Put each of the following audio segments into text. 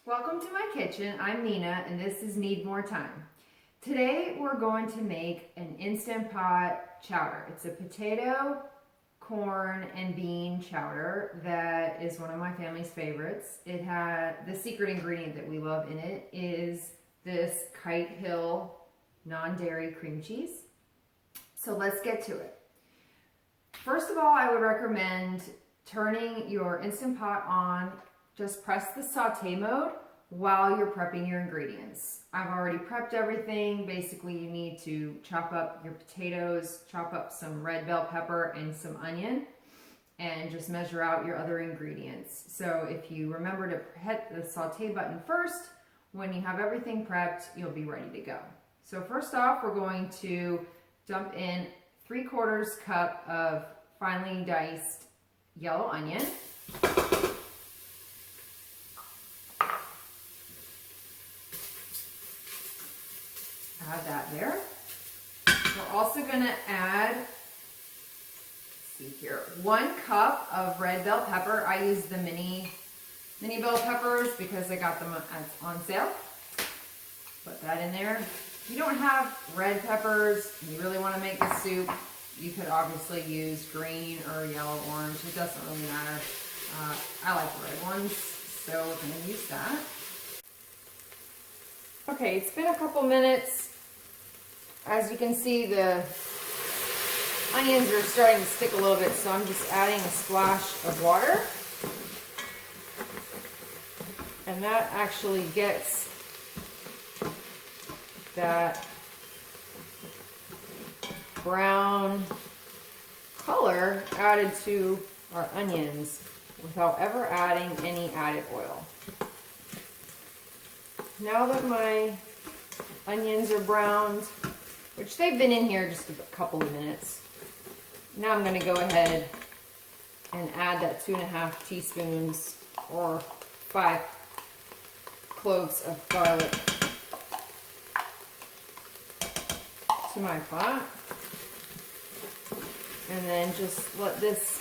Welcome to my kitchen. I'm Nina and this is Need More Time. Today we're going to make an Instant Pot chowder. It's a potato, corn, and bean chowder that is one of my family's favorites. It had the secret ingredient that we love in it is this Kite Hill non-dairy cream cheese. So let's get to it. First of all, I would recommend turning your Instant Pot on. Just press the saute mode while you're prepping your ingredients. I've already prepped everything. Basically, you need to chop up your potatoes, chop up some red bell pepper and some onion, and just measure out your other ingredients. So if you remember to hit the saute button first, when you have everything prepped, you'll be ready to go. So first off, we're going to dump in 3/4 cup of finely diced yellow onion. Add that there. We're also going to add, let's see here, 1 cup of red bell pepper. I use the mini bell peppers because I got them on sale. Put that in there. If you don't have red peppers and you really want to make a soup, you could obviously use green or yellow, orange. It doesn't really matter. I like the red ones, so we're going to use that. Okay, it's been a couple minutes. As you can see, the onions are starting to stick a little bit, so I'm just adding a splash of water. And that actually gets that brown color added to our onions without ever adding any added oil. Now that my onions are browned, which they've been in here just a couple of minutes, now I'm going to go ahead and add that 2½ teaspoons or 5 cloves of garlic to my pot. And then just let this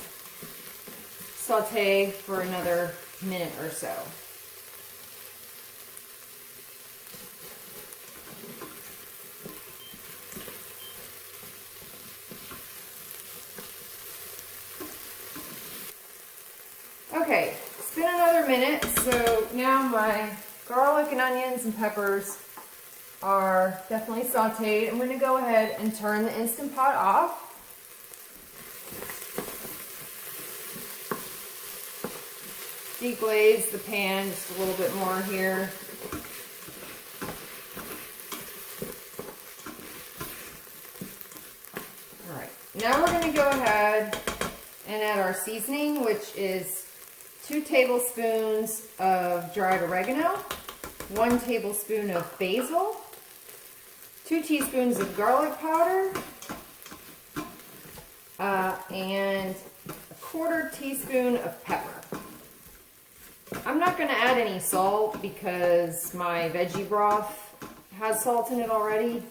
saute for another minute or so. Okay, it's been another minute, so now my garlic and onions and peppers are definitely sauteed. I'm going to go ahead and turn the Instant Pot off. Deglaze the pan just a little bit more here. Alright, now we're going to go ahead and add our seasoning, which is 2 tablespoons of dried oregano, 1 tablespoon of basil, 2 teaspoons of garlic powder, and 1/4 teaspoon of pepper. I'm not going to add any salt because my veggie broth has salt in it already,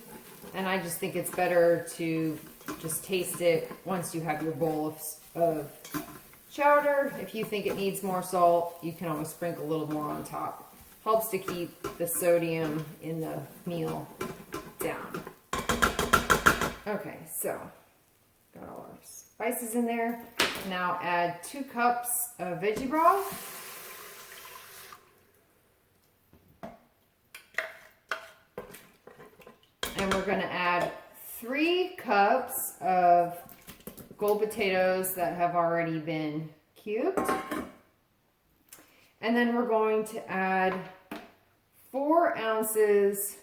and I just think it's better to just taste it once you have your bowl of chowder. If you think it needs more salt, you can always sprinkle a little more on top. Helps to keep the sodium in the meal down. Okay, so got all our spices in there. Now add 2 cups of veggie broth. And we're going to add 3 cups of gold potatoes that have already been cubed. And then we're going to add 4 ounces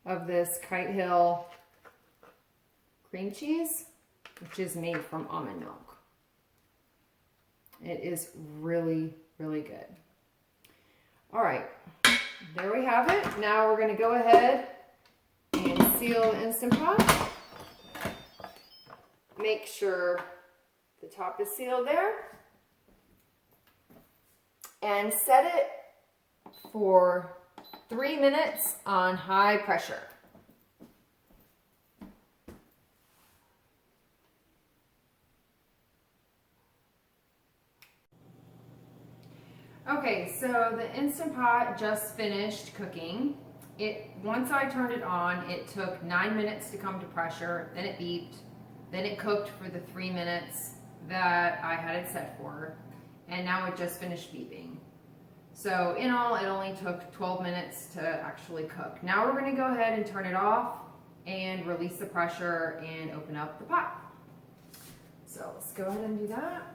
of this Kite Hill cream cheese, which is made from almond milk. It is really, really good. All right, there we have it. Now we're going to go ahead and seal the Instant Pot. Make sure the top is sealed there. And set it for 3 minutes on high pressure. Okay, so So the Instant Pot just finished cooking. Once I turned it on, it took 9 minutes to come to pressure, then it beeped, then it cooked for the 3 minutes that I had it set for, and now it just finished beeping. So in all, it only took 12 minutes to actually cook. Now we're going to go ahead and turn it off and release the pressure and open up the pot. So let's go ahead and do that.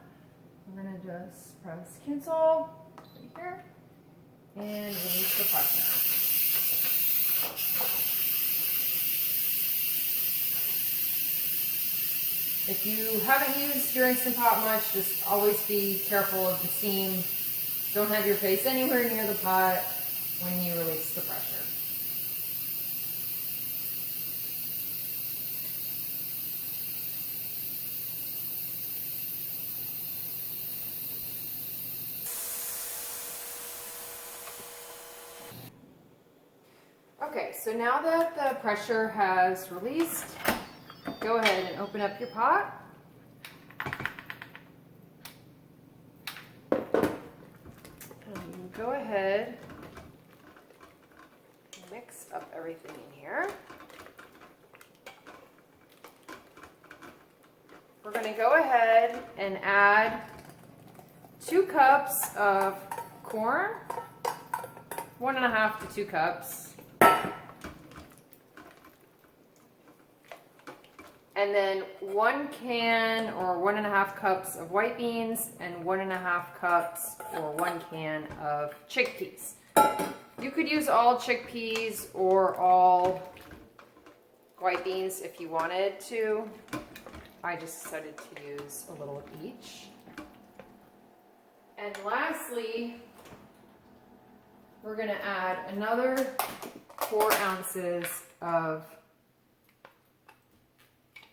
We're going to just press cancel right here and release the pressure. If you haven't used your Instant Pot much, just always be careful of the steam. Don't have your face anywhere near the pot when you release the pressure. Okay, so now that the pressure has released, go ahead and open up your pot. And go ahead and mix up everything in here. We're going to go ahead and add 2 cups of corn, 1.5 to 2 cups. And then 1 can or 1.5 cups of white beans and 1.5 cups or 1 can of chickpeas. You could use all chickpeas or all white beans if you wanted to. I just decided to use a little of each. And lastly, we're going to add another 4 ounces of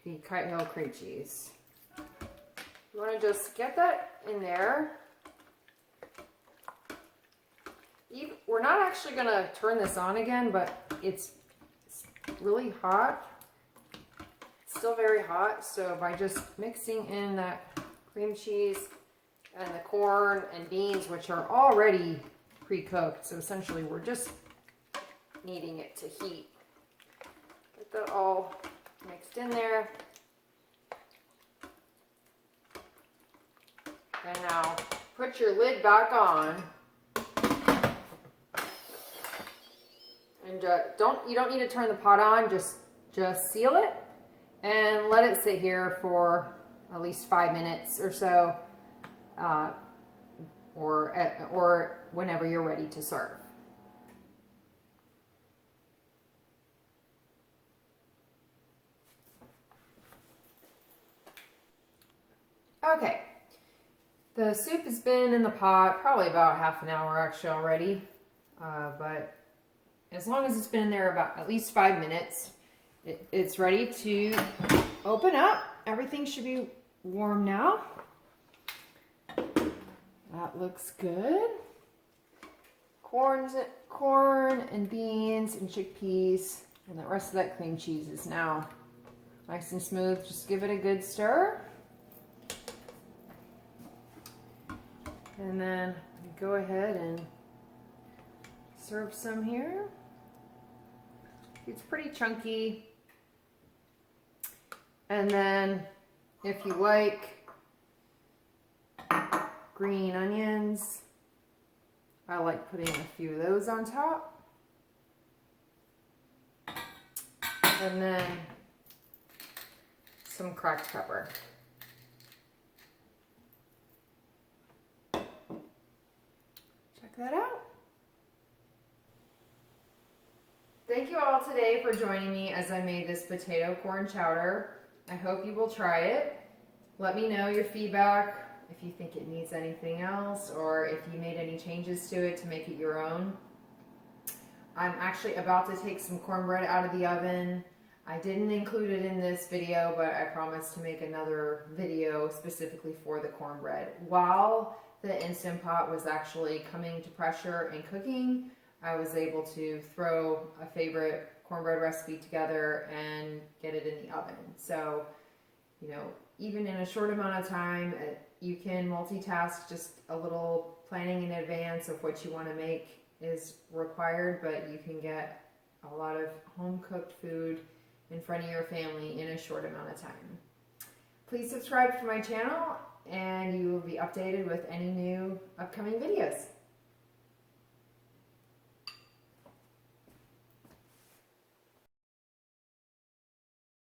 the Kite Hill cream cheese. You want to just get that in there. We're not actually going to turn this on again, but it's really hot. It's still very hot, so by just mixing in that cream cheese and the corn and beans, which are already pre-cooked, so essentially we're just needing it to heat. Get that all mixed in there. And now put your lid back on. And you don't need to turn the pot on, just seal it and let it sit here for at least 5 minutes or so, or whenever you're ready to serve. Okay, the soup has been in the pot probably about half an hour actually already, but as long as it's been in there about at least 5 minutes, it's ready to open up. Everything should be warm now. That looks good. Corn and beans and chickpeas and the rest of that cream cheese is now nice and smooth. Just give it a good stir. And then go ahead and serve some here. It's pretty chunky. And then if you like green onions, I like putting a few of those on top. And then some cracked pepper. Check that out. Thank you all today for joining me as I made this potato corn chowder. I hope you will try it. Let me know your feedback, if you think it needs anything else, or if you made any changes to it to make it your own. I'm actually about to take some cornbread out of the oven. I didn't include it in this video, but I promised to make another video specifically for the cornbread. While the Instant Pot was actually coming to pressure and cooking, I was able to throw a favorite cornbread recipe together and get it in the oven. So, you know, even in a short amount of time, you can multitask just a little planning in advance of what you want to make is required, but you can get a lot of home-cooked food in front of your family in a short amount of time. Please subscribe to my channel and you will be updated with any new upcoming videos.